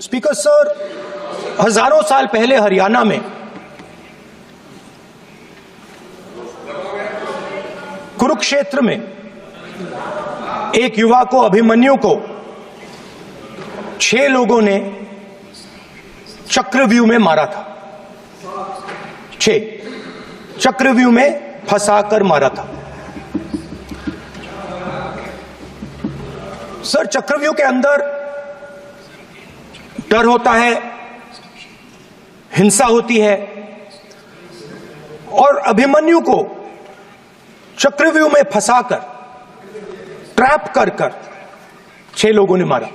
Speaker sir, हजारों साल पहले हरियाणा में कुरुक्षेत्र में एक युवा को, अभिमन्यु को 6 लोगों ने चक्रव्यूह में मारा था। 6 चक्रव्यूह में फंसाकर मारा था। सर, चक्रव्यूह के अंदर डर होता है, हिंसा होती है, और अभिमन्यु को चक्रव्यूह में फंसाकर, ट्रैप कर 6 लोगों ने मारा।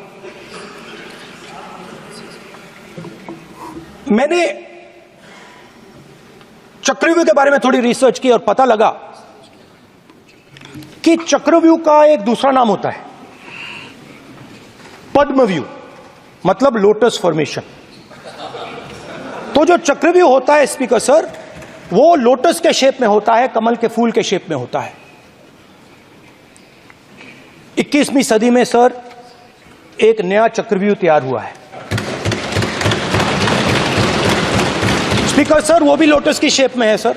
मैंने चक्रव्यूह के बारे में थोड़ी रिसर्च की और पता लगा कि चक्रव्यूह का एक दूसरा नाम होता है पद्मव्यूह, मतलब लोटस फॉर्मेशन। तो जो चक्रव्यूह होता है स्पीकर सर, वो लोटस के शेप में होता है, कमल के फूल के शेप में होता है। 21वीं सदी में सर एक नया चक्रव्यूह तैयार हुआ है स्पीकर सर, वो भी लोटस की शेप में है सर,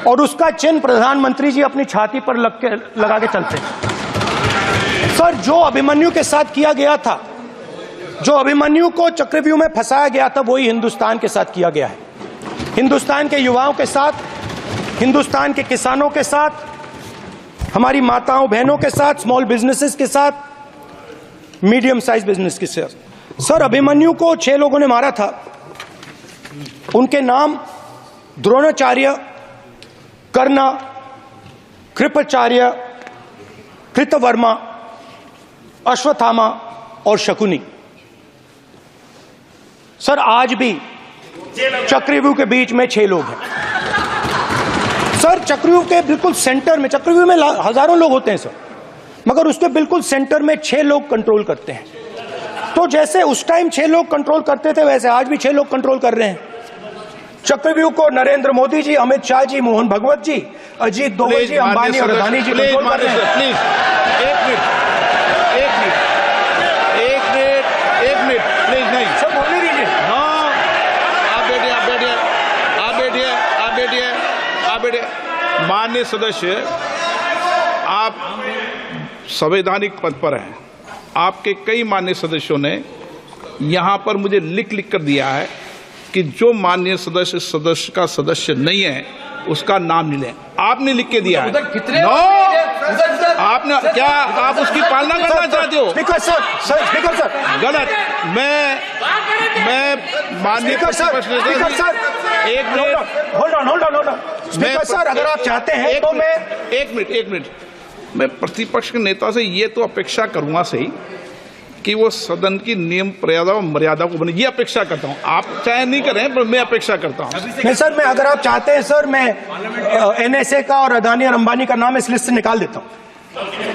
और उसका चिन्ह प्रधानमंत्री जी अपनी छाती पर लगा के चलते हैं। सर, जो अभिमन्यु के साथ किया गया था, जो अभिमन्यु को चक्रव्यूह में फंसाया गया था, वही हिंदुस्तान के साथ किया गया है। हिंदुस्तान के युवाओं के साथ, हिंदुस्तान के किसानों के साथ, हमारी माताओं बहनों के साथ, स्मॉल बिजनेसेस के साथ, मीडियम साइज बिजनेस के साथ। सर, अभिमन्यु को 6 लोगों ने मारा था। उनके नाम द्रोणाचार्य, कर्ण, कृपाचार्य, कृतवर्मा, अश्वत्थामा और शकुनी। सर, आज भी चक्रव्यूह के बीच में 6 लोग हैं। सर, चक्रव्यूह के बिल्कुल सेंटर में, चक्रव्यूह में हजारों लोग होते हैं सर, मगर उसके बिल्कुल सेंटर में 6 लोग कंट्रोल करते हैं। तो जैसे उस टाइम 6 लोग कंट्रोल करते थे, वैसे आज भी 6 लोग कंट्रोल कर रहे हैं चक्रव्यूह को। नरेंद्र मोदी जी, अमित शाह जी, मोहन भगवत जी, अजीत दोवल जी, अंबानी और अदानी जी कंट्रोल कर रहे हैं। प्लीज, एक मिनट, प्लीज, नहीं सर, बोलने दीजिए। हाँ, आप बैठिए। माननीय सदस्य, आप संवैधानिक पद पर हैं। आपके कई माननीय सदस्यों ने यहां पर मुझे लिख कर दिया है कि जो माननीय सदस्य का सदस्य नहीं है उसका नाम नहीं लें। आपने लिख के दिया है। नो, आपने क्या, आप उसकी पालना करना चाहते हो? स्पीकर सर, गलत। मैं माननीय एक minute, hold on. Speaker sir, अगर आप चाहते हैं तो मैं एक मिनट मैं प्रतिपक्ष के नेता से ये तो अपेक्षा करूंगा सही कि वो सदन की नियम मर्यादा को बने, ये अपेक्षा करता हूं। आप चाहे नहीं करें, पर मैं अपेक्षा करता हूं। नहीं सर, मैं, अगर आप चाहते हैं सर, मैं NSA का और अदानी और अंबानी का नाम इस लिस्ट से निकाल देता हूं।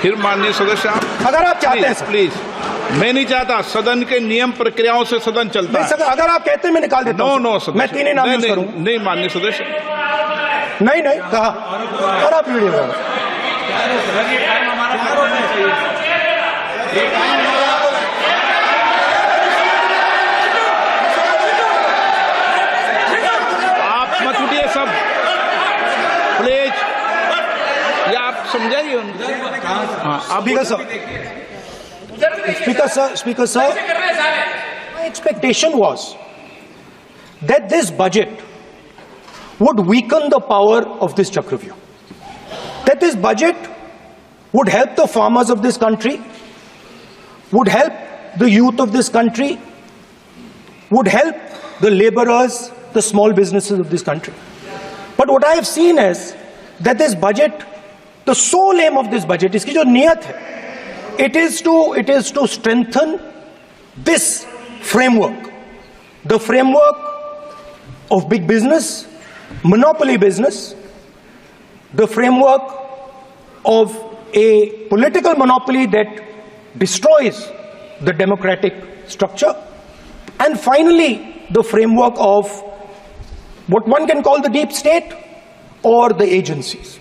फिर माननीय सदस्य, आप अगर आप चाहते हैं प्लीज, मैं नहीं चाहता। सदन के नियम प्रक्रियाओं से सदन चलता है। सर, अगर आप कहते हैं मैं निकाल देता हूं। नो सदस्य, मैं 3 ही नाम यूज करूंगा। नहीं माननीय सदस्य, नहीं कहा, और आप वीडियो सब प्लीज, या आप समझाइए। Speaker sir, my expectation was that this budget would weaken the power of this Chakravyuh. That this budget would help the farmers of this country, would help the youth of this country, would help the laborers, the small businesses of this country. But what I have seen is that this budget, the sole aim of this budget, इसकी जो नियत है, it is to strengthen this framework, the framework of big business, monopoly business, the framework of a political monopoly that destroys the democratic structure, and finally the framework of what one can call the deep state or the agencies.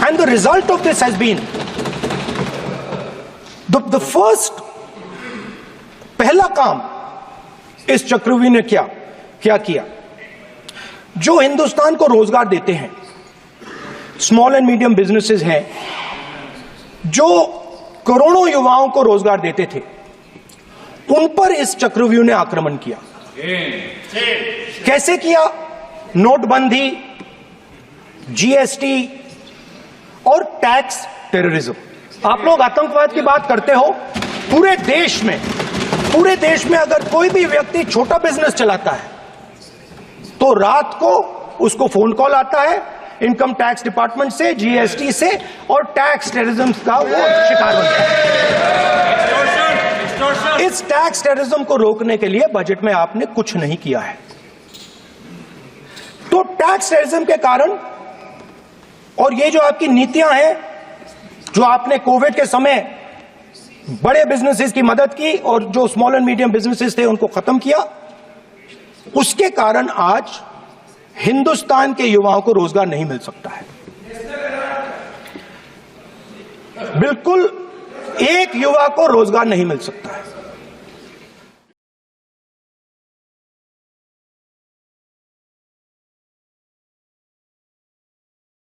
And the result of this has been the first पहला काम इस चक्रव्यूह ने क्या किया? जो हिंदुस्तान को रोजगार देते हैं, स्मॉल एंड मीडियम बिजनेसेस हैं, जो करोड़ों युवाओं को रोजगार देते थे, उन पर इस चक्रव्यूह ने आक्रमण किया। कैसे किया? नोटबंदी, जीएसटी और टैक्स टेररिज्म। आप लोग आतंकवाद की बात करते हो, पूरे देश में अगर कोई भी व्यक्ति छोटा बिजनेस चलाता है तो रात को उसको फोन कॉल आता है इनकम टैक्स डिपार्टमेंट से, जीएसटी से, और टैक्स टेररिज्म का वो शिकार बनता है। इस टैक्स टेररिज्म को रोकने के लिए बजट में आपने कुछ नहीं किया है। तो टैक्स टेररिज्म के कारण, और ये जो आपकी नीतियां हैं, जो आपने कोविड के समय बड़े बिजनेसेस की मदद की और जो स्मॉल एंड मीडियम बिजनेसेस थे उनको खत्म किया, उसके कारण आज हिंदुस्तान के युवाओं को रोजगार नहीं मिल सकता है। बिल्कुल एक युवा को रोजगार नहीं मिल सकता है।